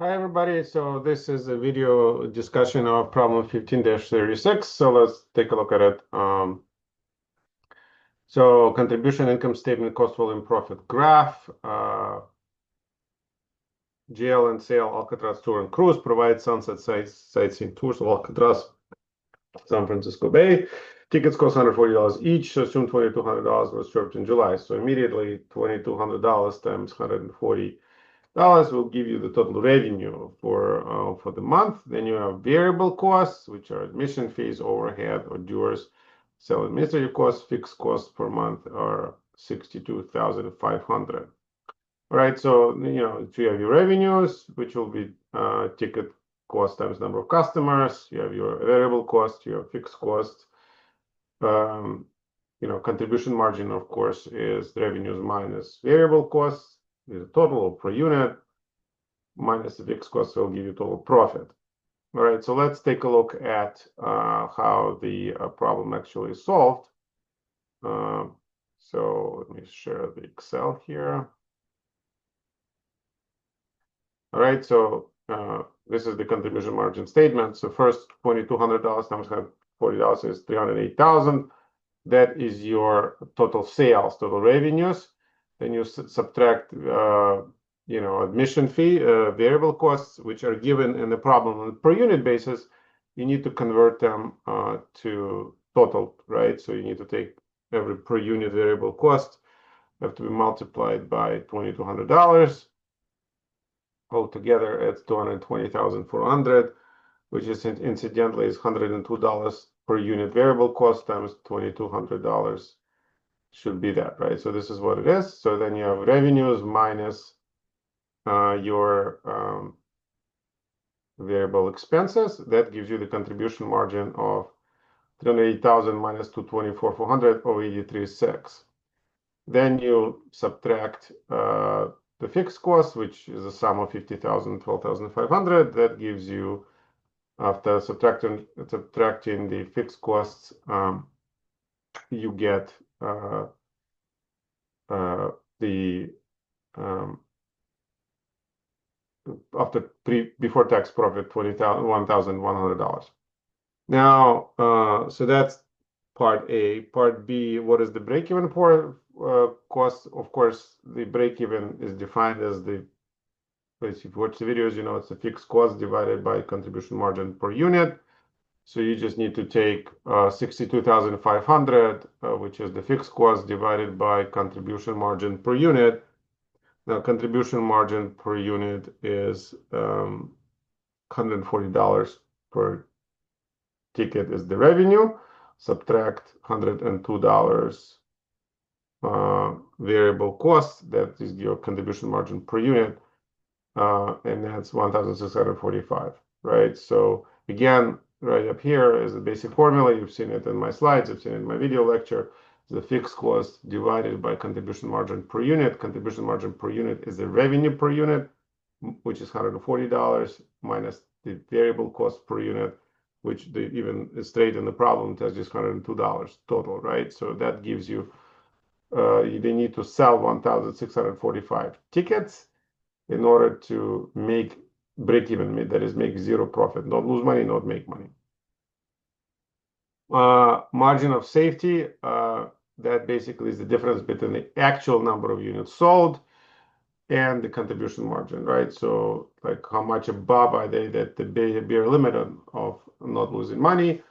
Hi, everybody. So this is a video discussion of problem 15-36. So let's take a look at it. So contribution, income statement, cost, volume, profit graph. GL and sale Alcatraz Tour and Cruise provide sunset sightseeing tours of Alcatraz, San Francisco Bay. Tickets cost $140 each. So assume $2,200 was served in July. So immediately $2,200 times 140 dollars will give you the total revenue for the month. Then you have variable costs, which are admission fees, overhead, or dues, sale administrative costs. Fixed costs per month are 62,500. All right, so you have your revenues, which will be ticket cost times number of customers. You have your variable cost, you have fixed costs. Contribution margin, of course, is revenues minus variable costs. The total per unit minus the fixed cost will give you total profit. All right, so let's take a look at how the problem actually is solved. So let me share the Excel here. All right, so this is the contribution margin statement. So first, $2,200 times $140 is $308,000. That is your total sales, total revenues. Then you subtract, admission fee, variable costs, which are given in the problem on a per unit basis. You need to convert them to total, right? So you need to take every per unit variable cost have to be multiplied by $2,200. Altogether, it's $220,400, which is incidentally is $102 per unit variable cost times $2,200 should be that, right? So this is what it is. So then you have revenues minus your variable expenses. That gives you the contribution margin of 308,000 minus 224,400 or 83,600. Then you subtract the fixed cost, which is a sum of 50,000, 12,500. That gives you, after subtracting the fixed costs, you get before tax profit $1,100. Now, so that's part A. Part B, what is the break-even cost? Of course, the break-even is defined as if you watch the videos, it's the fixed cost divided by contribution margin per unit. So you just need to take 62,500, which is the fixed cost, divided by contribution margin per unit. Now, contribution margin per unit is $140 per ticket is the revenue. Subtract $102 variable cost. That is your contribution margin per unit, and that's 1,645, right? So again, right up here is the basic formula. You've seen it in my slides. You've seen it in my video lecture. The fixed cost divided by contribution margin per unit. Contribution margin per unit is the revenue per unit, which is $140, minus the variable cost per unit, which even straight in the problem tells you is $102 total, right? So that gives you, they need to sell 1,645 tickets in order to break even, that is, make zero profit, not lose money, not make money. Margin of safety, that basically is the difference between the actual number of units sold and the contribution margin, right? So like how much above are they that the bare limit of not losing money,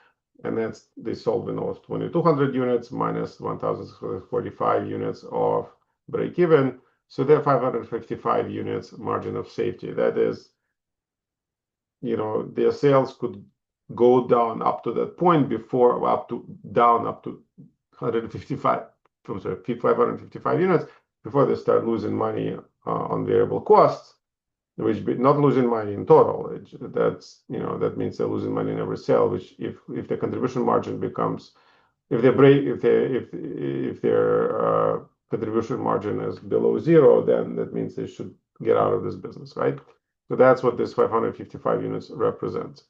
and that's they sold when it was 2,200 units minus 1,645 units of break even. So they're 555 units margin of safety. That is, their sales could go down up to that point up to 155, I'm sorry, 555 units before they start losing money on variable costs, which not losing money in total. That means they're losing money in every sale. Which if the contribution margin becomes, if their contribution margin is below zero, then that means they should get out of this business, right? So that's what this 555 units represents.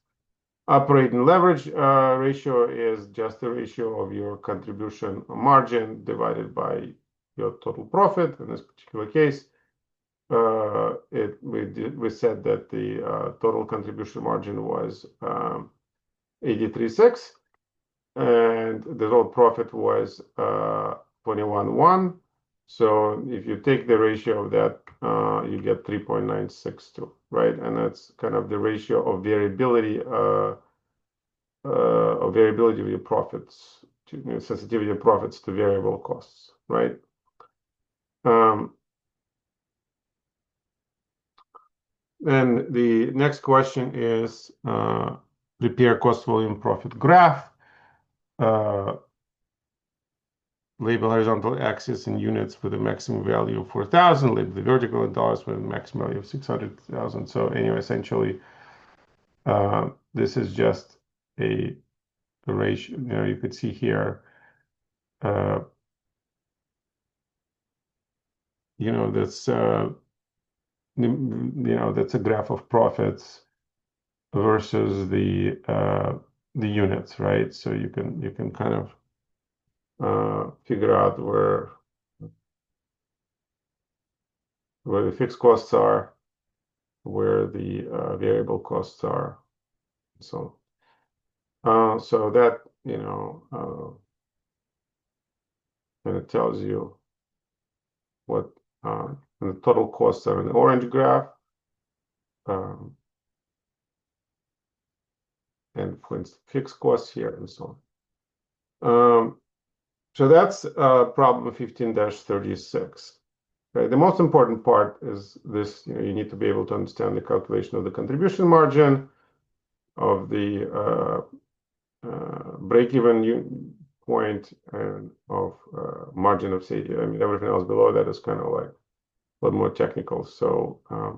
Operating leverage ratio is just the ratio of your contribution margin divided by your total profit. In this particular case, we we said that the total contribution margin was 83.6, and the total profit was 21.1. So if you take the ratio of that, you get 3.962, right? And that's kind of the ratio of variability of your profits to sensitivity of profits to variable costs, right? And the next question is repair cost volume profit graph. Label horizontal axis in units with a maximum value of 4,000. Label the vertical in dollars with a maximum value of 600,000. So anyway, essentially, this is just a ratio. You know, you could see here, you know, that's that's a graph of profits versus the units, right? So you can kind of figure out where the fixed costs are, where the variable costs are, so so that and it tells you what the total costs are in the orange graph, and for instance, fixed costs here and so on. So that's problem 15-36. Okay, the most important part is this, you need to be able to understand the calculation of the contribution margin, of the break-even point, and of margin of safety. I mean, everything else below that is kind of like a lot more technical, so I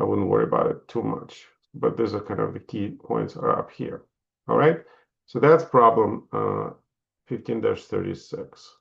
wouldn't worry about it too much. But these are kind of the key points are up here. All right, so that's problem 15-36.